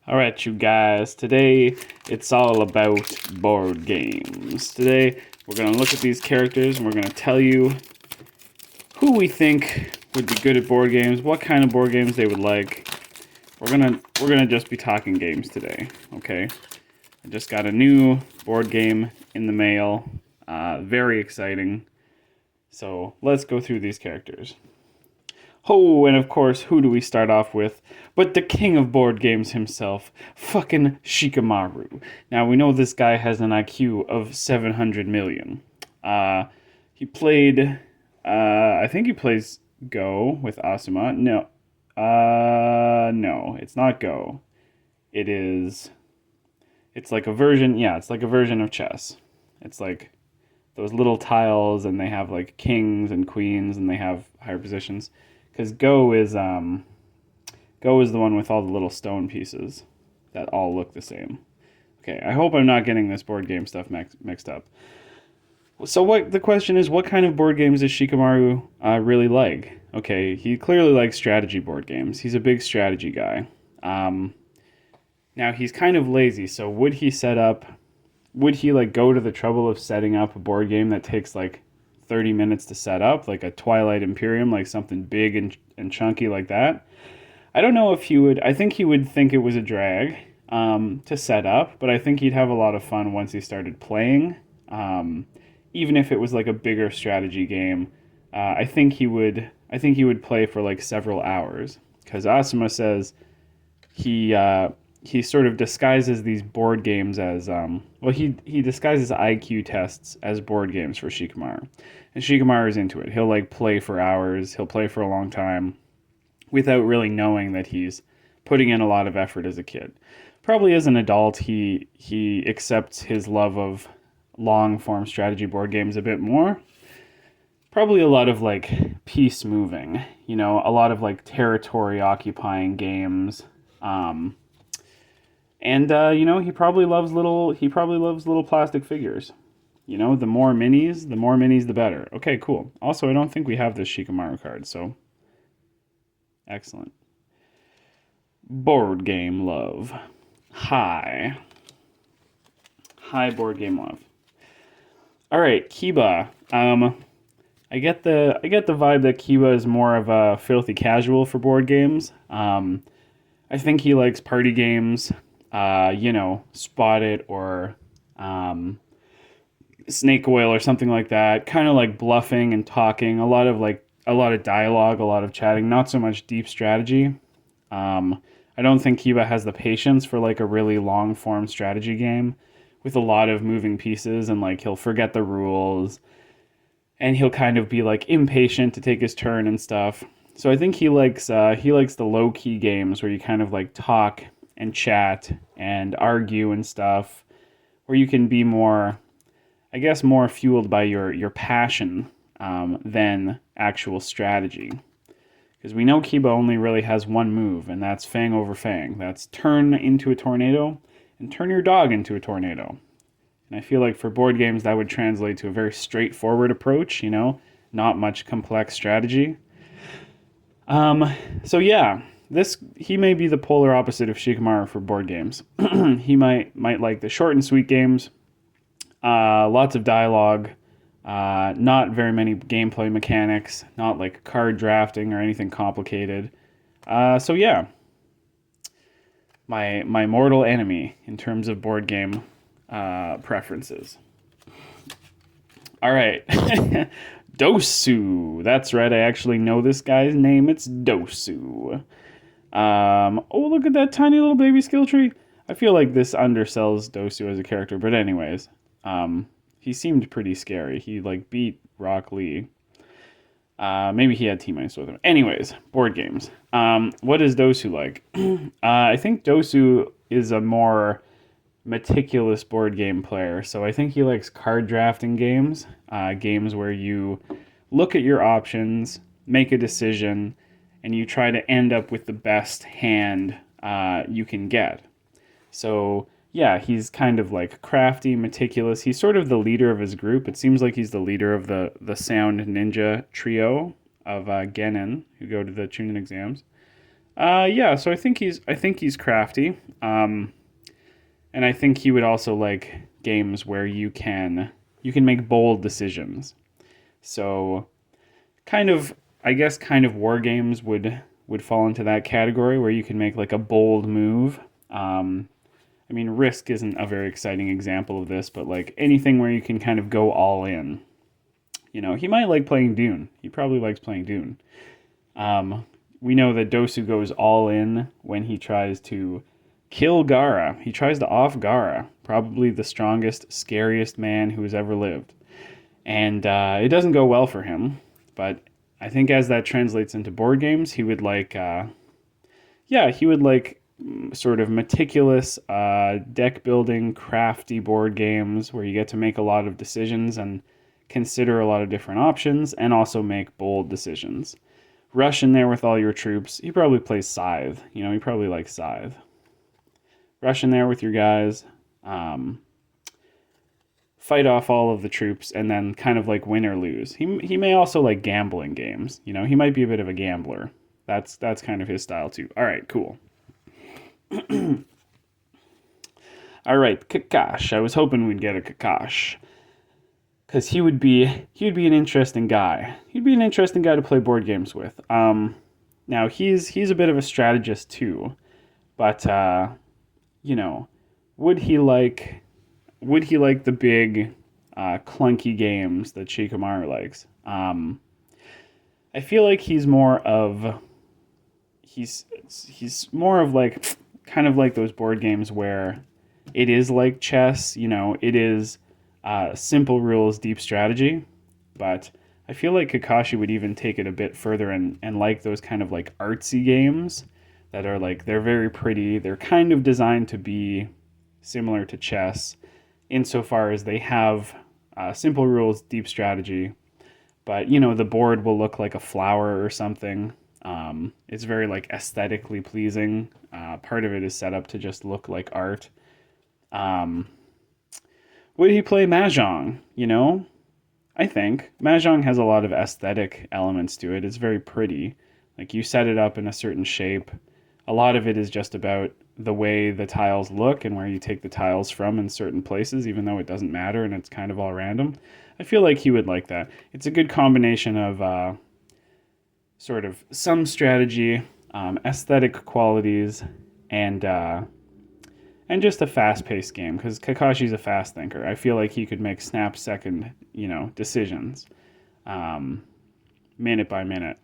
All right, you guys, today it's all about board games. Today we're going to look at these characters and we're going to tell you who we think would be good at board games, what kind of board games they would like. We're gonna just be talking games today, okay? I just got a new board game in the mail. Very exciting. So let's go through these characters. Oh, and of course, who do we start off with? But the king of board games himself, fucking Shikamaru. Now, we know this guy has an IQ of 700 million. He played, I think he plays Go with Asuma. No, it's not Go. It's like a version, yeah, it's like a version of chess. It's like those little tiles, and they have like kings and queens, and they have higher positions. Because Go is the one with all the little stone pieces that all look the same. Okay, I hope I'm not getting this board game stuff mixed up. So the question is, what kind of board games does Shikamaru really like? Okay, he clearly likes strategy board games. He's a big strategy guy. Now he's kind of lazy, so would he like go to the trouble of setting up a board game that takes like 30 minutes to set up, like a Twilight Imperium, like something big and chunky like that? I don't know if he would. I think he would think it was a drag to set up, but I think he'd have a lot of fun once he started playing. Even if it was like a bigger strategy game, I think he would. I think he would play for like several hours, because Asuma says he sort of disguises these board games as he disguises IQ tests as board games for Shikamaru. And Shikamaru is into it. He'll like play for hours, he'll play for a long time without really knowing that he's putting in a lot of effort as a kid. Probably as an adult he accepts his love of long form strategy board games a bit more. Probably a lot of like piece moving, a lot of like territory occupying games. He probably loves little plastic figures. The more minis, the better. Okay, cool. Also, I don't think we have this Shikamaru card, so excellent. Board game love. High board game love. All right, Kiba. I get the vibe that Kiba is more of a filthy casual for board games. I think he likes party games. Spot It or Snake Oil or something like that. Kind of like bluffing and talking. A lot of dialogue, a lot of chatting. Not so much deep strategy. I don't think Kiba has the patience for like a really long form strategy game with a lot of moving pieces, and like he'll forget the rules, and he'll kind of be like impatient to take his turn and stuff. So I think he likes the low key games where you kind of like talk and chat and argue and stuff, where you can be more fueled by your passion than actual strategy. Because we know Kiba only really has one move, and that's Fang over Fang. That's turn into a tornado and turn your dog into a tornado. And I feel like for board games that would translate to a very straightforward approach, not much complex strategy. So yeah, he may be the polar opposite of Shikamaru for board games. He might like the short and sweet games, lots of dialogue, not very many gameplay mechanics, not like card drafting or anything complicated. So yeah, my mortal enemy in terms of board game preferences. All right. Dosu. That's right. I actually know this guy's name. It's Dosu. Look at that tiny little baby skill tree. I feel like this undersells Dosu as a character, but anyways, he seemed pretty scary. He like beat Rock Lee. Maybe he had teammates with him. Anyways, board games. What is Dosu like? I think Dosu is a more meticulous board game player. So I think he likes card drafting games, games where you look at your options, make a decision, and you try to end up with the best hand you can get. So yeah, he's kind of like crafty, meticulous. He's sort of the leader of his group. It seems like he's the leader of the Sound Ninja trio of Genin, who go to the Chunin exams. Yeah, so I think he's crafty. And I think he would also like games where you can make bold decisions. So kind of I guess kind of war games would fall into that category where you can make like a bold move. Um, I mean, Risk isn't a very exciting example of this, but like anything where you can kind of go all in. He might like playing Dune. He probably likes playing Dune. Um, we know that Dosu goes all in when he tries to kill Gara. He tries to off Gara, probably the strongest, scariest man who has ever lived. And it doesn't go well for him, but I think as that translates into board games, he would like, yeah, he would like sort of meticulous deck building, crafty board games where you get to make a lot of decisions and consider a lot of different options and also make bold decisions. Rush in there with all your troops. He probably plays Scythe. He probably likes Scythe. Rush in there with your guys. Um, Fight off all of the troops and then kind of like win or lose. He may also like gambling games. He might be a bit of a gambler. That's kind of his style too. All right, cool. All right, Kakash. I was hoping we'd get a Kakash because he would be an interesting guy. He'd be an interesting guy to play board games with. Now he's a bit of a strategist too, but you know, would he like would he like the big clunky games that Shikamaru likes? I feel like he's more of like kind of like those board games where it is like chess. It is simple rules, deep strategy. But I feel like Kakashi would even take it a bit further and like those kind of like artsy games that are like they're very pretty. They're kind of designed to be similar to chess insofar as they have simple rules, deep strategy, but the board will look like a flower or something. It's very like aesthetically pleasing. Part of it is set up to just look like art. Um, would he play mahjong? I think mahjong has a lot of aesthetic elements to it. It's very pretty. Like you set it up in a certain shape. A lot of it is just about the way the tiles look and where you take the tiles from in certain places, even though it doesn't matter and it's kind of all random. I feel like he would like that. It's a good combination of sort of some strategy, aesthetic qualities, and uh, and just a fast-paced game because Kakashi's a fast thinker. I feel like he could make snap-second, decisions, um, minute by minute.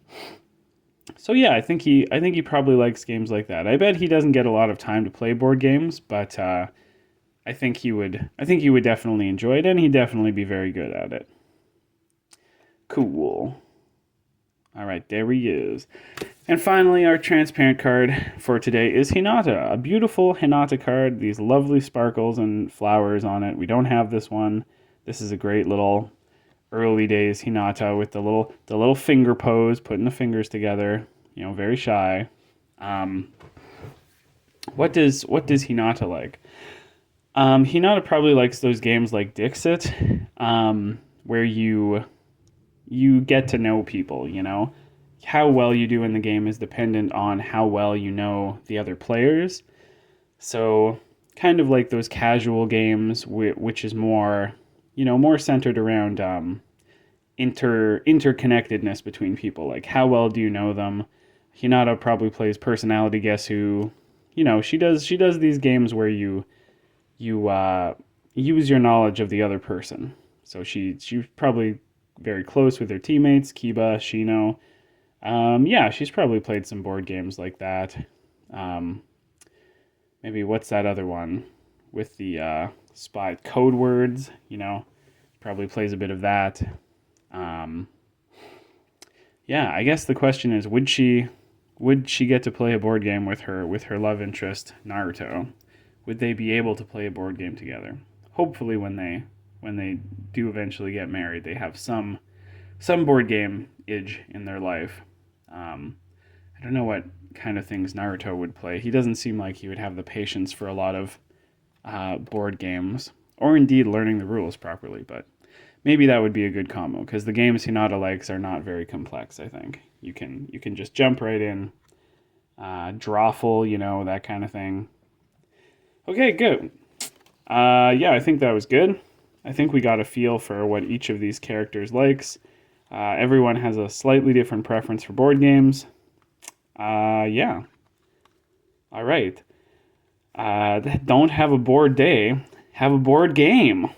So yeah, I think he probably likes games like that. I bet he doesn't get a lot of time to play board games, but I think he would definitely enjoy it, and he'd definitely be very good at it. Cool. All right, there he is. And finally, our transparent card for today is Hinata, a beautiful Hinata card. These lovely sparkles and flowers on it. We don't have this one. This is a great little early days Hinata with the little finger pose, putting the fingers together. Very shy. Um, what does Hinata like? Hinata probably likes those games like Dixit, where you get to know people. How well you do in the game is dependent on how well you know the other players. So kind of like those casual games, which is more centered around interconnectedness between people. Like how well do you know them? Hinata probably plays personality guess who. She does these games where you use your knowledge of the other person. So she's probably very close with her teammates, Kiba, Shino. Yeah, she's probably played some board games like that. Um, Maybe what's that other one with the spy code words? Probably plays a bit of that. Um, yeah, I guess the question is, would she get to play a board game with her love interest Naruto? Would they be able to play a board game together? Hopefully, when they do eventually get married, they have some board game age in their life. Um, I don't know what kind of things Naruto would play. He doesn't seem like he would have the patience for a lot of board games, or indeed learning the rules properly. But maybe that would be a good combo because the games Hinata likes are not very complex. I think you can just jump right in drawful, that kind of thing. Okay, good. Yeah, I think that was good. I think we got a feel for what each of these characters likes. Everyone has a slightly different preference for board games. Yeah. All right. Don't have a board day. Have a board game.